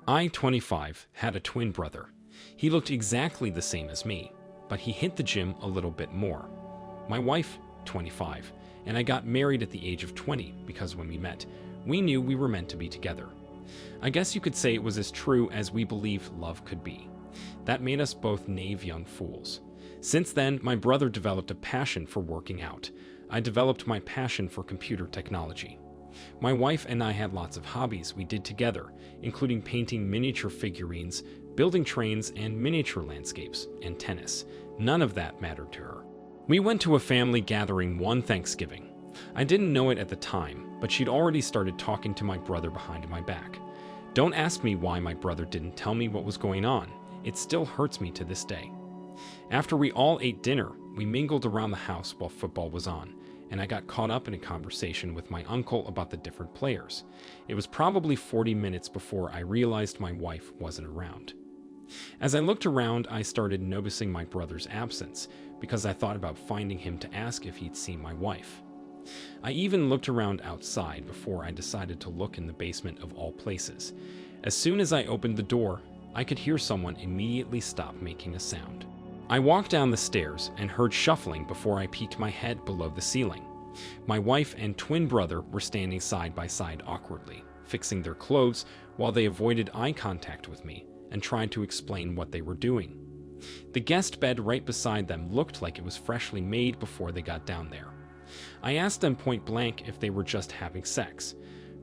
I, 25, had a twin brother. He looked exactly the same as me, but he hit the gym a little bit more. My wife, 25, and I got married at the age of 20 because when we met, we knew we were meant to be together. I guess you could say it was as true as we believed love could be. That made us both naive young fools. Since then, my brother developed a passion for working out. I developed my passion for computer technology. My wife and I had lots of hobbies we did together, including painting miniature figurines, building trains and miniature landscapes, and tennis. None of that mattered to her. We went to a family gathering one Thanksgiving. I didn't know it at the time, but she'd already started talking to my brother behind my back. Don't ask me why my brother didn't tell me what was going on. It still hurts me to this day. After we all ate dinner, we mingled around the house while football was on, and I got caught up in a conversation with my uncle about the different players. It was probably 40 minutes before I realized my wife wasn't around. As I looked around, I started noticing my brother's absence because I thought about finding him to ask if he'd seen my wife. I even looked around outside before I decided to look in the basement of all places. As soon as I opened the door, I could hear someone immediately stop making a sound. I walked down the stairs and heard shuffling before I peeked my head below the ceiling. My wife and twin brother were standing side by side awkwardly, fixing their clothes while they avoided eye contact with me and tried to explain what they were doing. The guest bed right beside them looked like it was freshly made before they got down there. I asked them point blank if they were just having sex.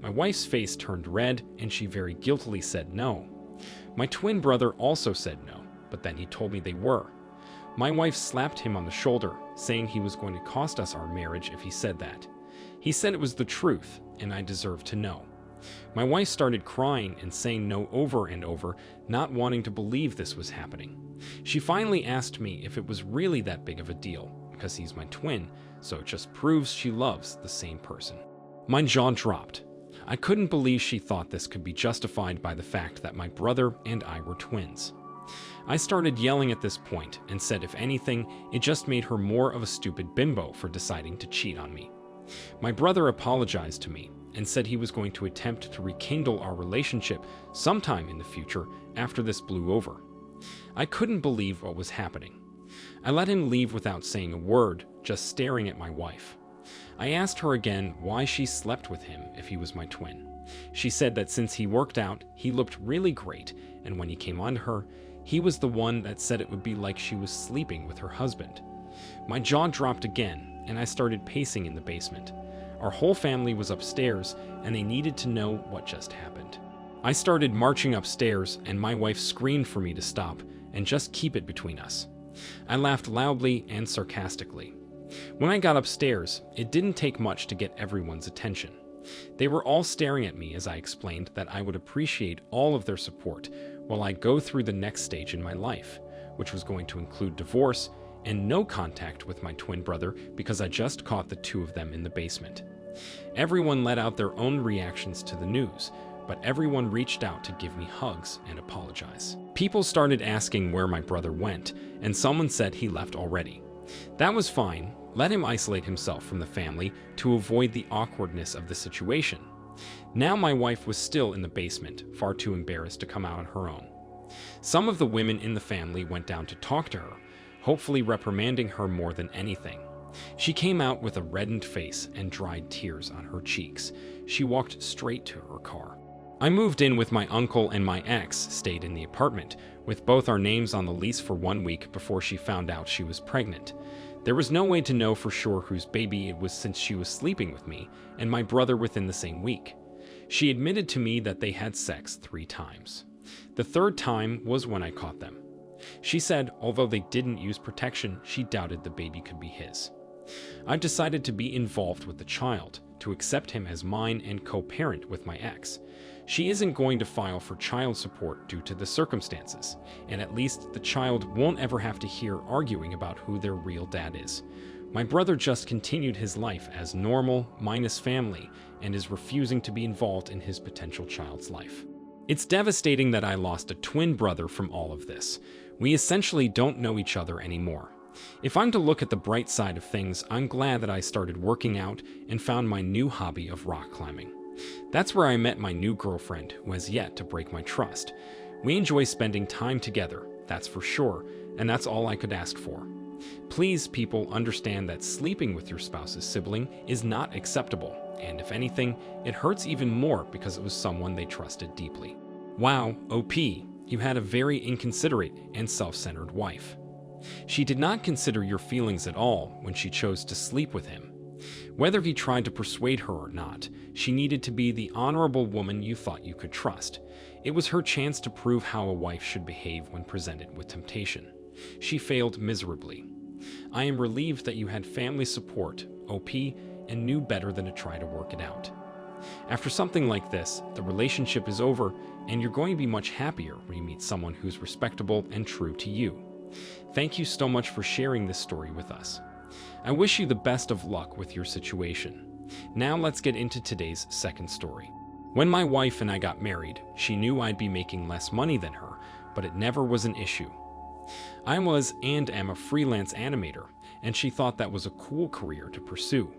My wife's face turned red and she very guiltily said no. My twin brother also said no, but then he told me they were. My wife slapped him on the shoulder, saying he was going to cost us our marriage if he said that. He said it was the truth, and I deserved to know. My wife started crying and saying no over and over, not wanting to believe this was happening. She finally asked me if it was really that big of a deal, because he's my twin, so it just proves she loves the same person. My jaw dropped. I couldn't believe she thought this could be justified by the fact that my brother and I were twins. I started yelling at this point and said if anything, it just made her more of a stupid bimbo for deciding to cheat on me. My brother apologized to me and said he was going to attempt to rekindle our relationship sometime in the future after this blew over. I couldn't believe what was happening. I let him leave without saying a word, just staring at my wife. I asked her again why she slept with him if he was my twin. She said that since he worked out, he looked really great, and when he came on to her, he was the one that said it would be like she was sleeping with her husband. My jaw dropped again, and I started pacing in the basement. Our whole family was upstairs, and they needed to know what just happened. I started marching upstairs, and my wife screamed for me to stop and just keep it between us. I laughed loudly and sarcastically. When I got upstairs, it didn't take much to get everyone's attention. They were all staring at me as I explained that I would appreciate all of their support while I go through the next stage in my life, which was going to include divorce and no contact with my twin brother because I just caught the two of them in the basement. Everyone let out their own reactions to the news, but everyone reached out to give me hugs and apologize. People started asking where my brother went, and someone said he left already. That was fine. Let him isolate himself from the family to avoid the awkwardness of the situation. Now my wife was still in the basement, far too embarrassed to come out on her own. Some of the women in the family went down to talk to her, hopefully reprimanding her more than anything. She came out with a reddened face and dried tears on her cheeks. She walked straight to her car. I moved in with my uncle and my ex stayed in the apartment, with both our names on the lease for 1 week before she found out she was pregnant. There was no way to know for sure whose baby it was since she was sleeping with me and my brother within the same week. She admitted to me that they had sex 3 times. The 3rd time was when I caught them. She said although they didn't use protection, she doubted the baby could be his. I've decided to be involved with the child, to accept him as mine and co-parent with my ex. She isn't going to file for child support due to the circumstances, and at least the child won't ever have to hear arguing about who their real dad is. My brother just continued his life as normal, minus family, and is refusing to be involved in his potential child's life. It's devastating that I lost a twin brother from all of this. We essentially don't know each other anymore. If I'm to look at the bright side of things, I'm glad that I started working out and found my new hobby of rock climbing. That's where I met my new girlfriend, who has yet to break my trust. We enjoy spending time together, that's for sure, and that's all I could ask for. Please, people, understand that sleeping with your spouse's sibling is not acceptable, and if anything, it hurts even more because it was someone they trusted deeply. Wow, OP, you had a very inconsiderate and self-centered wife. She did not consider your feelings at all when she chose to sleep with him. Whether he tried to persuade her or not, she needed to be the honorable woman you thought you could trust. It was her chance to prove how a wife should behave when presented with temptation. She failed miserably. I am relieved that you had family support, OP, and knew better than to try to work it out. After something like this, the relationship is over, and you're going to be much happier when you meet someone who's respectable and true to you. Thank you so much for sharing this story with us. I wish you the best of luck with your situation. Now let's get into today's second story. When my wife and I got married, she knew I'd be making less money than her, but it never was an issue. I was and am a freelance animator, and she thought that was a cool career to pursue.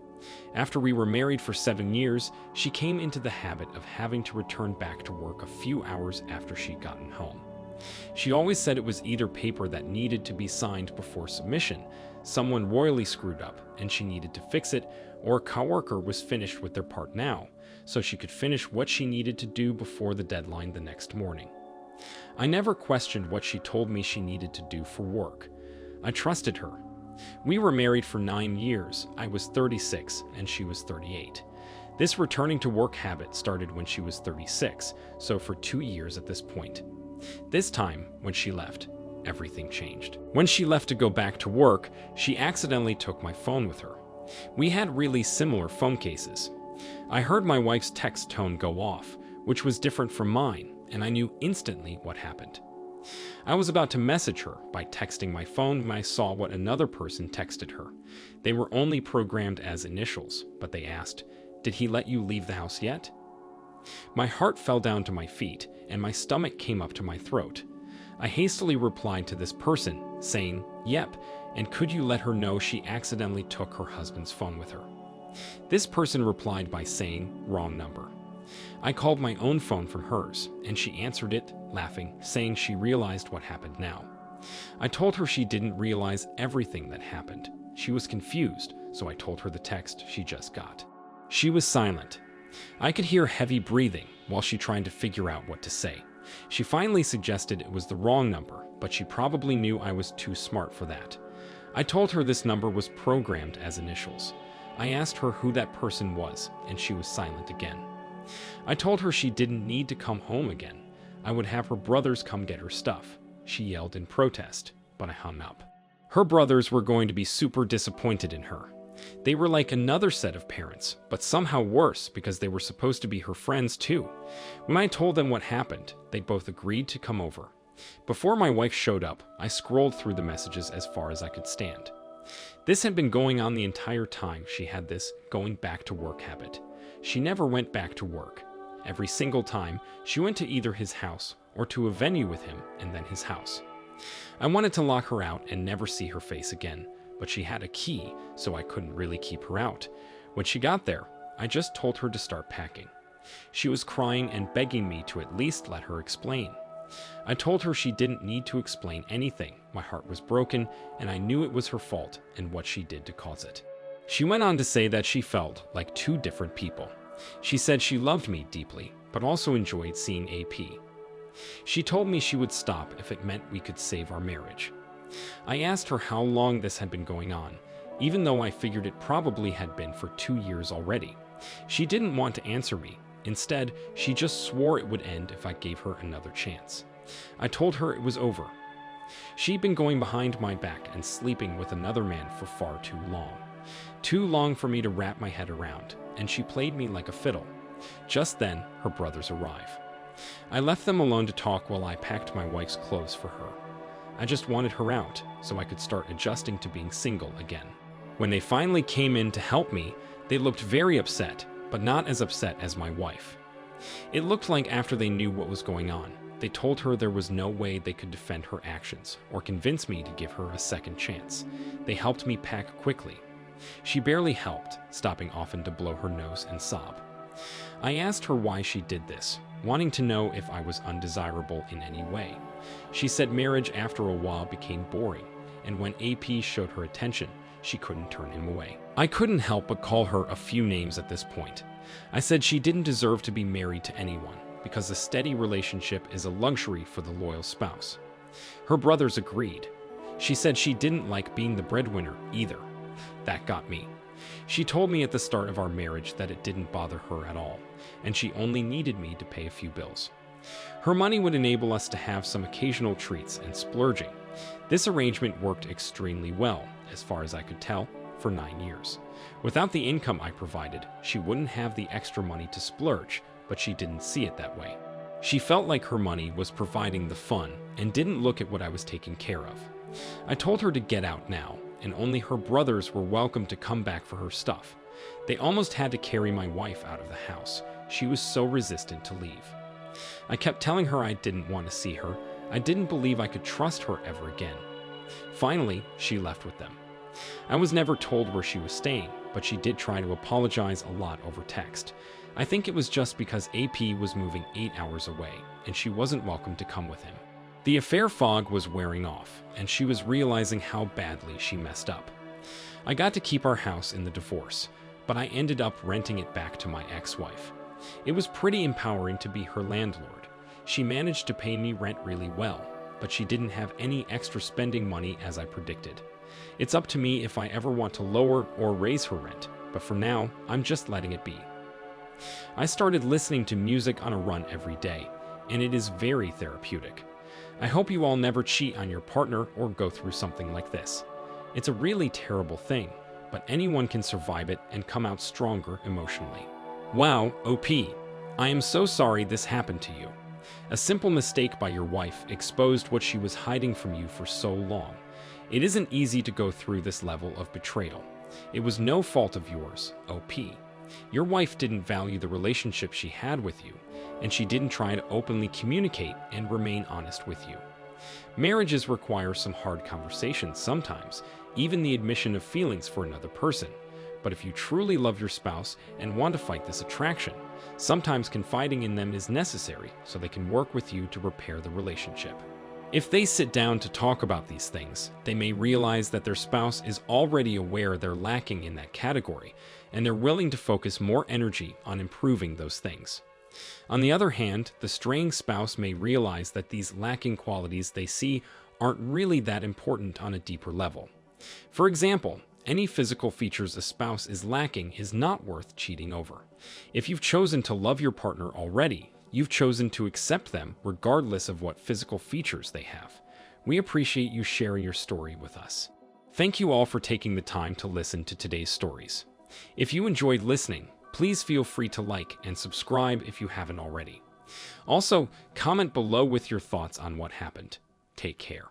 After we were married for 7 years, she came into the habit of having to return back to work a few hours after she'd gotten home. She always said it was either paper that needed to be signed before submission, someone royally screwed up and she needed to fix it, or a coworker was finished with their part now, so she could finish what she needed to do before the deadline the next morning. I never questioned what she told me she needed to do for work. I trusted her. We were married for 9 years. I was 36 and she was 38. This returning to work habit started when she was 36, so for 2 years at this point. This time, when she left, everything changed. When she left to go back to work, she accidentally took my phone with her. We had really similar phone cases. I heard my wife's text tone go off, which was different from mine, and I knew instantly what happened. I was about to message her by texting my phone when I saw what another person texted her. They were only programmed as initials, but they asked, "Did he let you leave the house yet?" My heart fell down to my feet, and my stomach came up to my throat. I hastily replied to this person, saying, "Yep, and could you let her know she accidentally took her husband's phone with her?" This person replied by saying, "Wrong number." I called my own phone from hers, and she answered it, laughing, saying she realized what happened now. I told her she didn't realize everything that happened. She was confused, so I told her the text she just got. She was silent. I could hear heavy breathing while she tried to figure out what to say. She finally suggested it was the wrong number, but she probably knew I was too smart for that. I told her this number was programmed as initials. I asked her who that person was, and she was silent again. I told her she didn't need to come home again. I would have her brothers come get her stuff. She yelled in protest, but I hung up. Her brothers were going to be super disappointed in her. They were like another set of parents, but somehow worse because they were supposed to be her friends too. When I told them what happened, they both agreed to come over. Before my wife showed up, I scrolled through the messages as far as I could stand. This had been going on the entire time she had this going back to work habit. She never went back to work. Every single time, she went to either his house or to a venue with him and then his house. I wanted to lock her out and never see her face again, but she had a key, so I couldn't really keep her out. When she got there, I just told her to start packing. She was crying and begging me to at least let her explain. I told her she didn't need to explain anything. My heart was broken, and I knew it was her fault and what she did to cause it. She went on to say that she felt like 2 different people. She said she loved me deeply, but also enjoyed seeing AP. She told me she would stop if it meant we could save our marriage. I asked her how long this had been going on, even though I figured it probably had been for 2 years already. She didn't want to answer me. Instead, she just swore it would end if I gave her another chance. I told her it was over. She'd been going behind my back and sleeping with another man for far too long. Too long for me to wrap my head around, and she played me like a fiddle. Just then, her brothers arrive. I left them alone to talk while I packed my wife's clothes for her. I just wanted her out, so I could start adjusting to being single again. When they finally came in to help me, they looked very upset, but not as upset as my wife. It looked like after they knew what was going on, they told her there was no way they could defend her actions or convince me to give her a second chance. They helped me pack quickly. She barely helped, stopping often to blow her nose and sob. I asked her why she did this, wanting to know if I was undesirable in any way. She said marriage after a while became boring, and when AP showed her attention, she couldn't turn him away. I couldn't help but call her a few names at this point. I said she didn't deserve to be married to anyone, because a steady relationship is a luxury for the loyal spouse. Her brothers agreed. She said she didn't like being the breadwinner either. That got me. She told me at the start of our marriage that it didn't bother her at all, and she only needed me to pay a few bills. Her money would enable us to have some occasional treats and splurging. This arrangement worked extremely well, as far as I could tell, for 9 years. Without the income I provided, she wouldn't have the extra money to splurge, but she didn't see it that way. She felt like her money was providing the fun and didn't look at what I was taking care of. I told her to get out now, and only her brothers were welcome to come back for her stuff. They almost had to carry my wife out of the house. She was so resistant to leave. I kept telling her I didn't want to see her. I didn't believe I could trust her ever again. Finally, she left with them. I was never told where she was staying, but she did try to apologize a lot over text. I think it was just because AP was moving 8 hours away, and she wasn't welcome to come with him. The affair fog was wearing off, and she was realizing how badly she messed up. I got to keep our house in the divorce, but I ended up renting it back to my ex-wife. It was pretty empowering to be her landlord. She managed to pay me rent really well, but she didn't have any extra spending money as I predicted. It's up to me if I ever want to lower or raise her rent, but for now, I'm just letting it be. I started listening to music on a run every day, and it is very therapeutic. I hope you all never cheat on your partner or go through something like this. It's a really terrible thing, but anyone can survive it and come out stronger emotionally. Wow, OP. I am so sorry this happened to you. A simple mistake by your wife exposed what she was hiding from you for so long. It isn't easy to go through this level of betrayal. It was no fault of yours, OP. Your wife didn't value the relationship she had with you, and she didn't try to openly communicate and remain honest with you. Marriages require some hard conversations sometimes, even the admission of feelings for another person. But if you truly love your spouse and want to fight this attraction, sometimes confiding in them is necessary so they can work with you to repair the relationship. If they sit down to talk about these things, they may realize that their spouse is already aware they're lacking in that category, and they're willing to focus more energy on improving those things. On the other hand, the straying spouse may realize that these lacking qualities they see aren't really that important on a deeper level. For example, any physical features a spouse is lacking is not worth cheating over. If you've chosen to love your partner already, you've chosen to accept them regardless of what physical features they have. We appreciate you sharing your story with us. Thank you all for taking the time to listen to today's stories. If you enjoyed listening, please feel free to like and subscribe if you haven't already. Also, comment below with your thoughts on what happened. Take care.